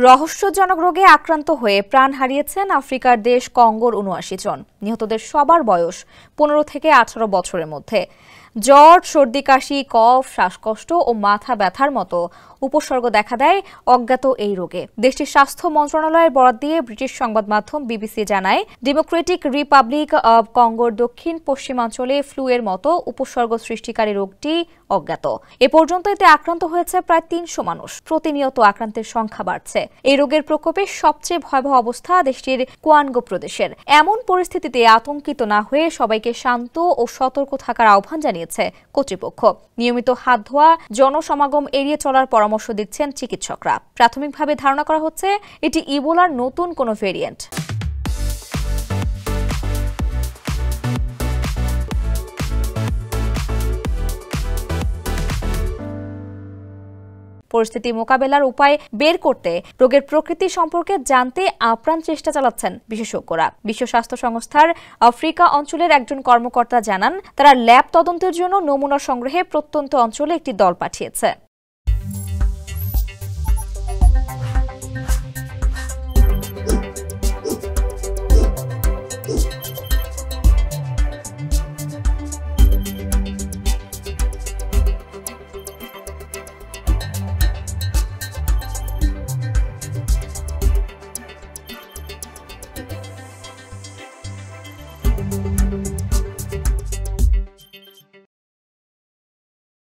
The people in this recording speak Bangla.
রহস্যজনক রোগে আক্রান্ত হয়ে প্রাণ হারিয়েছেন আফ্রিকার দেশ কঙ্গোর ৭৯ জন। নিহতদের সবার বয়স ১৫ থেকে ১৮ বছরের মধ্যে। জ্বর, সর্দি, কাশি, কফ, শ্বাসকষ্ট ও মাথা ব্যথার মতো উপসর্গ দেখা দেয় অজ্ঞাত এই রোগে। দেশটির স্বাস্থ্য মন্ত্রণালয়ের বরাত দিয়ে ব্রিটিশ সংবাদ মাধ্যম বিবিসি জানায়, ডেমোক্রেটিক রিপাবলিক অব কঙ্গোর দক্ষিণ পশ্চিমাঞ্চলে ফ্লু এর মতো উপসর্গ সৃষ্টিকারী রোগটি অজ্ঞাত। এ পর্যন্ত এতে আক্রান্ত হয়েছে প্রায় ৩০০ মানুষ। প্রতিনিয়ত আক্রান্তের সংখ্যা বাড়ছে। এই রোগের প্রকোপে সবচেয়ে ভয়াবহ অবস্থা দেশটির কোয়ানগো প্রদেশের। এমন পরিস্থিতিতে আতঙ্কিত না হয়ে সবাইকে শান্ত ও সতর্ক থাকার আহ্বান জানিয়েছে কর্তৃপক্ষ। নিয়মিত হাত ধোয়া, জনসমাগম এড়িয়ে চলার পরামর্শ দিচ্ছেন চিকিৎসকরা। প্রাথমিকভাবে ধারণা করা হচ্ছে এটি ইবোলার নতুন কোনো ভেরিয়েন্ট। পরিস্থিতি মোকাবেলার উপায় বের করতে রোগের প্রকৃতি সম্পর্কে জানতে আপ্রাণ চেষ্টা চালাচ্ছেন বিশেষজ্ঞরা। বিশ্ব স্বাস্থ্য সংস্থার আফ্রিকা অঞ্চলের একজন কর্মকর্তা জানান, তারা ল্যাব তদন্তের জন্য নমুনা সংগ্রহে প্রত্যন্ত অঞ্চলে একটি দল পাঠিয়েছে।